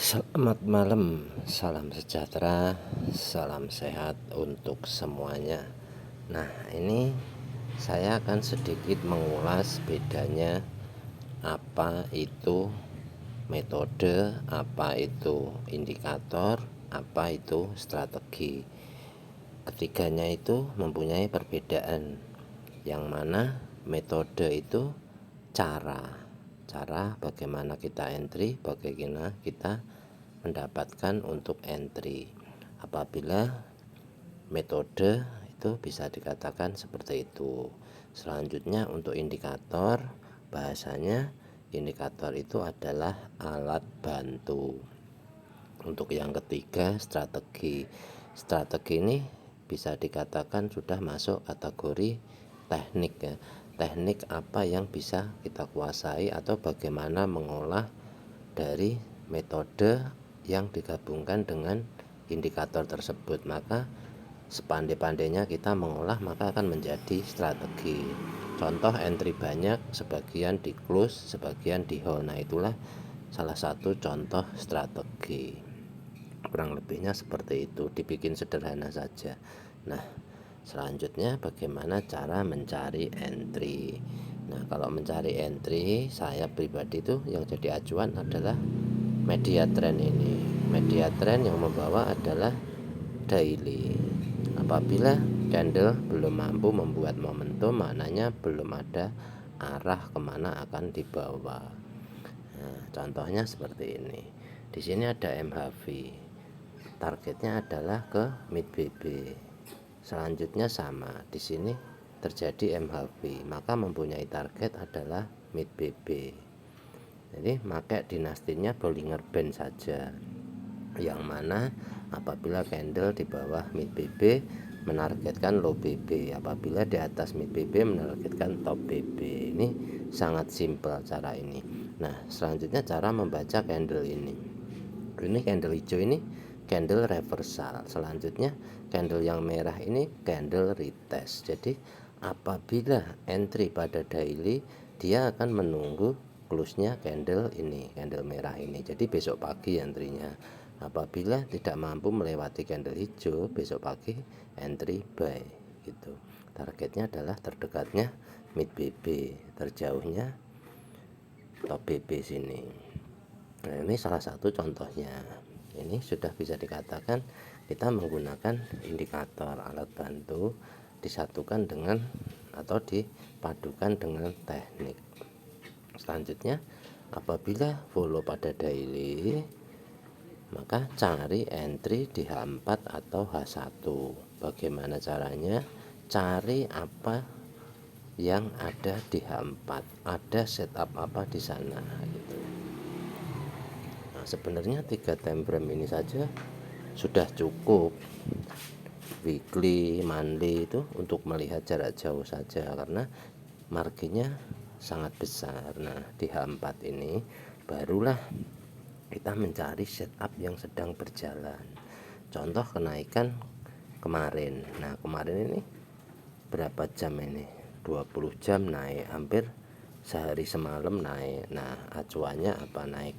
Selamat malam, salam sejahtera, salam sehat untuk semuanya. Nah, ini saya akan sedikit mengulas bedanya apa itu metode, apa itu indikator, apa itu strategi. Ketiganya itu mempunyai perbedaan, yang mana metode itu cara bagaimana kita entry, bagaimana kita mendapatkan untuk entry. Apabila metode itu bisa dikatakan seperti itu. Selanjutnya untuk indikator, bahasanya indikator itu adalah alat bantu. Untuk yang ketiga, strategi ini bisa dikatakan sudah masuk kategori teknik ya. Teknik apa yang bisa kita kuasai atau bagaimana mengolah dari metode yang digabungkan dengan indikator tersebut. Maka sepandai-pandainya kita mengolah, maka akan menjadi strategi. Contoh entry banyak, sebagian di close, sebagian di hold. Nah, itulah salah satu contoh strategi. Kurang lebihnya seperti itu, dibikin sederhana saja. Nah, selanjutnya bagaimana cara mencari entry. Nah, kalau mencari entry, saya pribadi itu yang jadi acuan adalah media trend ini. Media trend yang membawa adalah daily. Apabila candle belum mampu membuat momentum, maknanya belum ada arah kemana akan dibawa. Nah, contohnya seperti ini. Di sini ada MHV. Targetnya adalah ke mid BB. Selanjutnya sama. Di sini terjadi MHV, maka mempunyai target adalah mid BB. Jadi pakai dinastinya Bollinger Band saja, yang mana apabila candle di bawah mid BB menargetkan low BB, apabila di atas mid BB menargetkan top BB. Ini sangat simpel cara ini. Nah, selanjutnya cara membaca candle ini. Ini candle hijau ini candle reversal. Selanjutnya candle yang merah ini candle retest. Jadi apabila entry pada daily, dia akan menunggu close-nya candle ini, candle merah ini. Jadi besok pagi entry-nya. Apabila tidak mampu melewati candle hijau, besok pagi entry buy gitu. Targetnya adalah terdekatnya mid BB, terjauhnya top BB sini. Nah, ini salah satu contohnya. Ini sudah bisa dikatakan kita menggunakan indikator alat bantu disatukan dengan atau dipadukan dengan teknik. Selanjutnya, apabila follow pada daily, maka cari entry di H4 atau H1. Bagaimana caranya? Cari apa yang ada di H4, ada setup apa di sana gitu. Nah, sebenarnya 3 time frame ini saja sudah cukup, weekly, monthly itu untuk melihat jarak jauh saja, karena marginnya sangat besar. Nah, di H4 ini barulah kita mencari setup yang sedang berjalan. Contoh kenaikan kemarin. Nah, kemarin ini berapa jam ini? 20 jam naik, hampir sehari semalam naik. Nah, acuannya apa naik?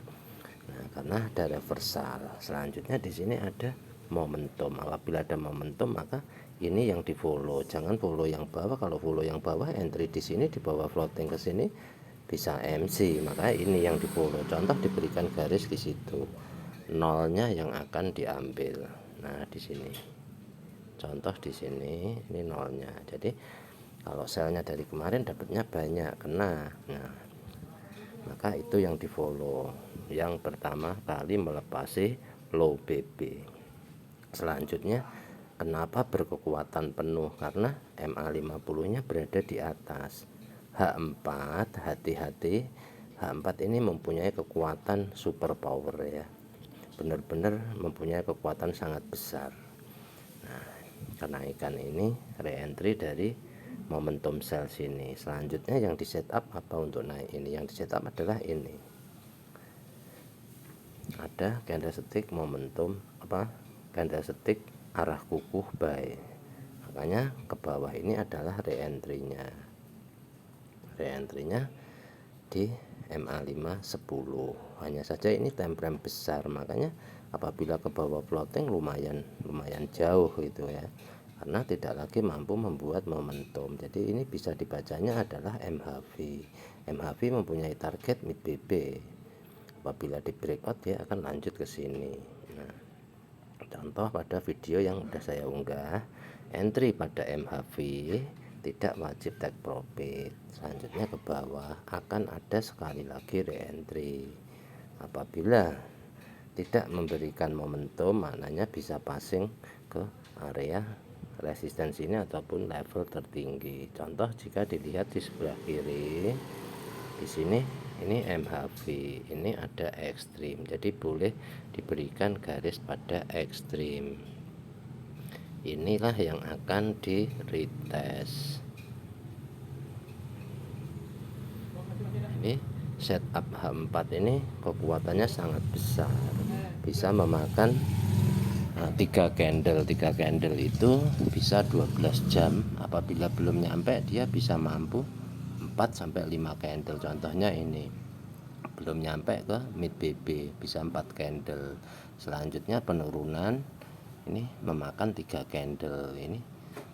Nah, karena ada reversal. Selanjutnya di sini ada momentum. Apabila ada momentum, maka ini yang di follow. Jangan follow yang bawah. Kalau follow yang bawah, entry di sini di bawah floating ke sini bisa MC. Maka ini yang di follow. Contoh diberikan garis di situ. Nolnya yang akan diambil. Nah, di sini. Contoh di sini ini nolnya. Jadi kalau selnya dari kemarin dapatnya banyak, kena. Nah, maka itu yang di follow, yang pertama kali melepasi low BB. Selanjutnya kenapa berkekuatan penuh? Karena MA50 nya berada di atas. H4 hati-hati, H4 ini mempunyai kekuatan super power ya, benar-benar mempunyai kekuatan sangat besar. Nah, kenaikan ini re-entry dari momentum sell sini. Selanjutnya yang di setup apa untuk naik ini? Yang di setup adalah ini. Ada candlestick momentum candlestick arah kukuh buy. Makanya ke bawah ini adalah re-entry-nya. Re-entry-nya di MA5 10. Hanya saja ini time frame besar, makanya apabila ke bawah floating lumayan jauh gitu ya, karena tidak lagi mampu membuat momentum. Jadi ini bisa dibacanya adalah MHV. MHV mempunyai target mid BB. Apabila di breakout dia akan lanjut ke sini. Nah, contoh pada video yang sudah saya unggah, entry pada MHV tidak wajib take profit. Selanjutnya ke bawah akan ada sekali lagi re-entry. Apabila tidak memberikan momentum, maknanya bisa passing ke area resistensi ini ataupun level tertinggi. Contoh jika dilihat di sebelah kiri, di sini ini MHV, ini ada ekstrim, jadi boleh diberikan garis pada ekstrim. Inilah yang akan di retest. Ini setup H4 ini kekuatannya sangat besar, bisa memakan 3 candle itu bisa 12 jam. Apabila belum nyampe, dia bisa mampu 4 sampai 5 candle. Contohnya ini belum nyampe ke mid BB, bisa 4 candle. Selanjutnya penurunan ini memakan 3 candle. Ini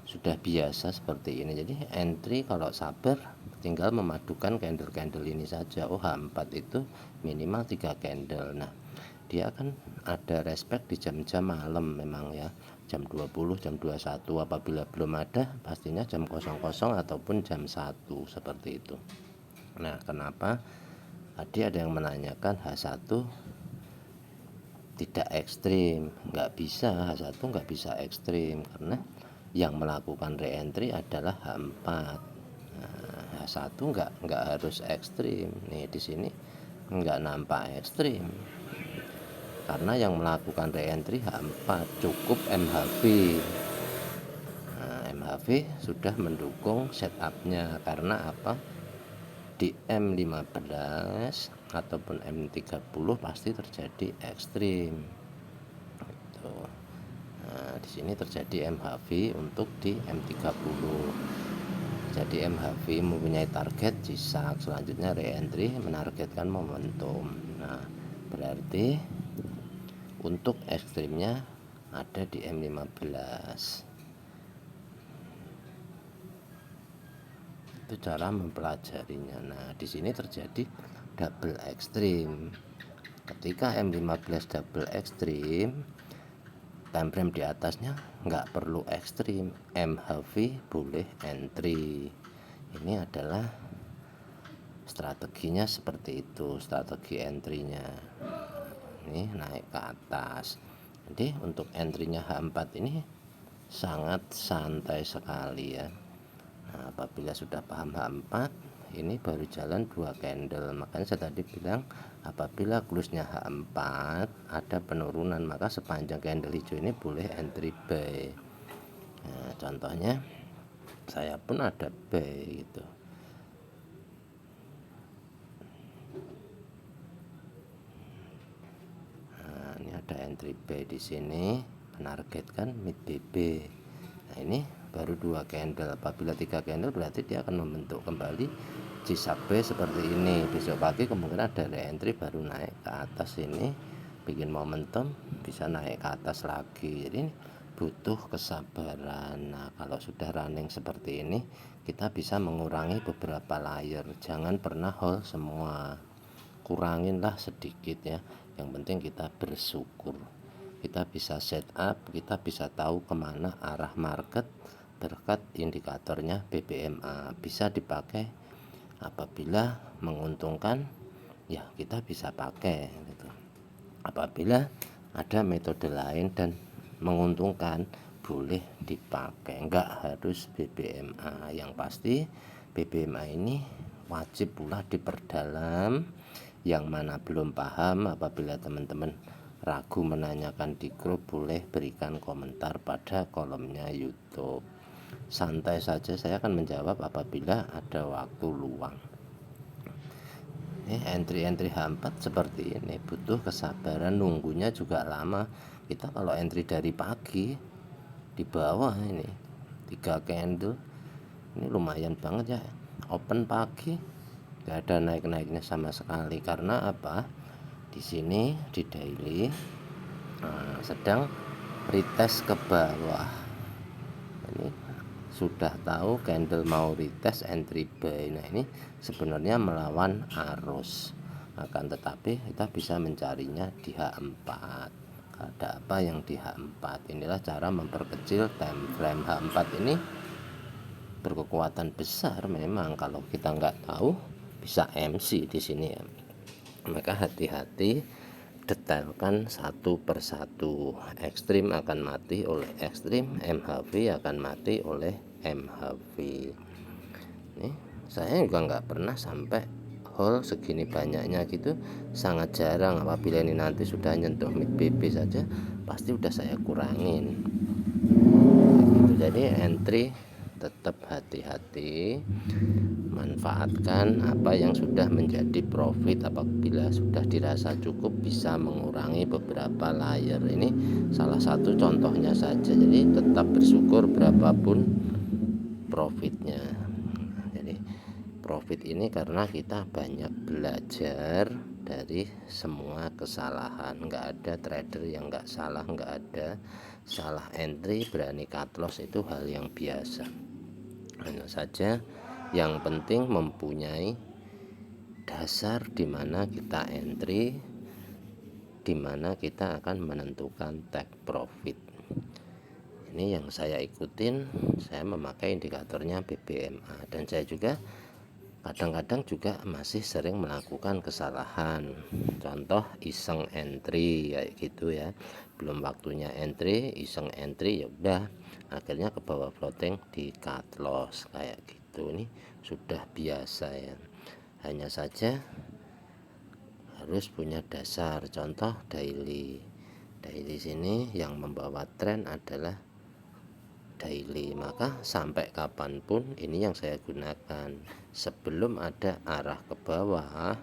sudah biasa seperti ini. Jadi entry kalau sabar tinggal memadukan candle-candle ini saja. Oh, H4 itu minimal 3 candle. Nah, dia akan ada respect di jam-jam malam memang ya, jam 20, jam 21. Apabila belum ada, pastinya jam 00 ataupun jam 1 seperti itu. Nah, kenapa tadi ada yang menanyakan H1 tidak ekstrim? Nggak bisa, H1 nggak bisa ekstrim karena yang melakukan re-entry adalah H4. Nah, H1 nggak harus ekstrim. Nih di sini nggak nampak ekstrim karena yang melakukan re-entry H4, cukup MHV. Nah, MHV sudah mendukung setupnya karena apa? Di M15 ataupun M30 pasti terjadi ekstrim. Nah, di sini terjadi MHV untuk di M30. Jadi MHV mempunyai target jisak, selanjutnya re-entry menargetkan momentum. Nah, berarti untuk ekstrimnya ada di M15. Itu cara mempelajarinya. Nah, di sini terjadi double ekstrim. Ketika M15 double ekstrim, time frame di atasnya nggak perlu ekstrim, MHV boleh entry. Ini adalah strateginya seperti itu, strategi entry-nya. Ini naik ke atas. Jadi untuk entry-nya H4 ini sangat santai sekali ya. Nah, apabila sudah paham H4, ini baru jalan 2 candle. Makanya saya tadi bilang apabila close-nya H4 ada penurunan, maka sepanjang candle hijau ini boleh entry buy. Nah, contohnya saya pun ada buy gitu. Nah, ini ada entry buy di sini menargetkan mid BB. Nah, ini baru 2 candle. Apabila 3 candle berarti dia akan membentuk kembali jisak B seperti ini. Besok pagi kemungkinan ada re-entry baru naik ke atas ini, bikin momentum bisa naik ke atas lagi. Jadi ini butuh kesabaran. Nah, kalau sudah running seperti ini, kita bisa mengurangi beberapa layer. Jangan pernah hold semua, kuranginlah sedikit ya. Yang penting kita bersyukur, kita bisa setup, kita bisa tahu kemana arah market berkat indikatornya BBMA. Bisa dipakai apabila menguntungkan, ya kita bisa pakai gitu. Apabila ada metode lain dan menguntungkan, boleh dipakai, enggak harus BBMA. Yang pasti BBMA ini wajib pula diperdalam. Yang mana belum paham, apabila teman-teman ragu menanyakan di grup, boleh berikan komentar pada kolomnya YouTube. Santai saja, saya akan menjawab apabila ada waktu luang. Entry H4 seperti ini butuh kesabaran, nunggunya juga lama. Kita kalau entry dari pagi di bawah ini 3 candle, ini lumayan banget ya. Open pagi nggak ada naik-naiknya sama sekali. Karena apa? Di sini di daily sedang retest ke bawah. Ini sudah tahu candle mau retest entry buy. Nah, ini sebenarnya melawan arus, akan tetapi kita bisa mencarinya di H4. Ada apa yang di H4? Inilah cara memperkecil time frame. H4 ini berkekuatan besar memang, kalau kita nggak tahu bisa MC di sini ya. Maka hati-hati, detailkan satu persatu. Ekstrim akan mati oleh ekstrim, MHV akan mati oleh MHV. Nih, saya juga nggak pernah sampai hold segini banyaknya gitu, sangat jarang. Apabila ini nanti sudah nyentuh mid BB saja pasti udah saya kurangin gitu. Jadi entry tetap hati-hati, manfaatkan apa yang sudah menjadi profit. Apabila sudah dirasa cukup bisa mengurangi beberapa layer. Ini salah satu contohnya saja. Jadi tetap bersyukur berapapun profitnya. Jadi profit ini karena kita banyak belajar dari semua kesalahan. Nggak ada trader yang nggak salah, nggak ada salah entry, berani cut loss, itu hal yang biasa. Hanya saja yang penting mempunyai dasar di mana kita entry, di mana kita akan menentukan take profit. Ini yang saya ikutin, saya memakai indikatornya BBMA, dan saya juga kadang-kadang juga masih sering melakukan kesalahan. Contoh iseng entry kayak gitu ya, belum waktunya entry, iseng entry, ya udah akhirnya ke bawah floating di cut loss kayak gitu. Ini sudah biasa ya. Hanya saja harus punya dasar. Contoh daily sini yang membawa tren adalah daily, maka sampai kapanpun ini yang saya gunakan. Sebelum ada arah ke bawah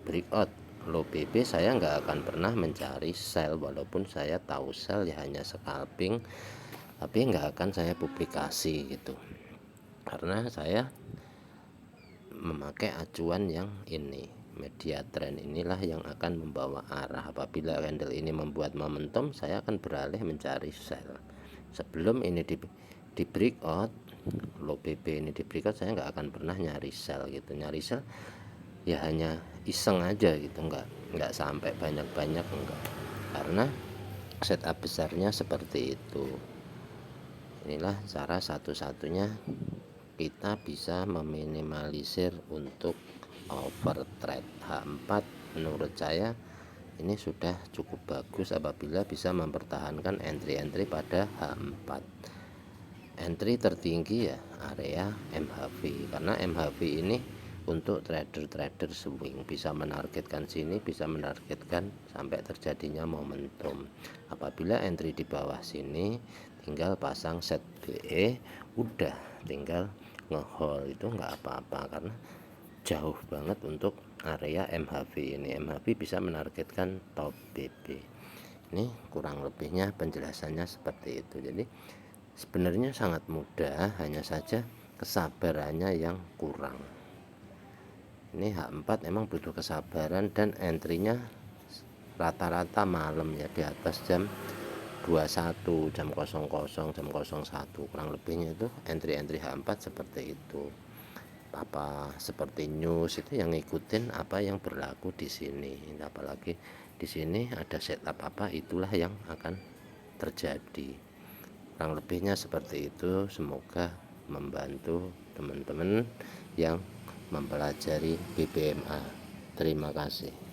breakout low BB, saya nggak akan pernah mencari sell. Walaupun saya tahu sell ya hanya scalping, tapi nggak akan saya publikasi gitu, karena saya memakai acuan yang ini, media trend inilah yang akan membawa arah. Apabila candle ini membuat momentum, saya akan beralih mencari sell. Sebelum ini di breakout low BB ini di breakout, saya nggak akan pernah nyari sell gitu. Nyari sell ya hanya iseng aja gitu, nggak sampai banyak-banyak, enggak, karena setup besarnya seperti itu. Inilah cara satu-satunya kita bisa meminimalisir untuk overtrade. H4 menurut saya ini sudah cukup bagus apabila bisa mempertahankan entry-entry pada H4. Entry tertinggi ya area MHV, karena MHV ini untuk trader-trader swing bisa menargetkan sini, bisa menargetkan sampai terjadinya momentum. Apabila entry di bawah sini tinggal pasang set BE, udah tinggal ngehold, itu nggak apa-apa karena jauh banget untuk area MHV ini. MHV bisa menargetkan top BB. Ini kurang lebihnya penjelasannya seperti itu. Jadi sebenarnya sangat mudah, hanya saja kesabarannya yang kurang. Ini H4 emang butuh kesabaran, dan entry-nya rata-rata malam ya, di atas jam 21, jam 00, jam 01, kurang lebihnya itu entry-entry H4 seperti itu. Apa seperti news itu yang ngikutin apa yang berlaku di sini. Apalagi di sini ada setup apa, itulah yang akan terjadi. Kurang lebihnya seperti itu. Semoga membantu teman-teman yang mempelajari BBMA. Terima kasih.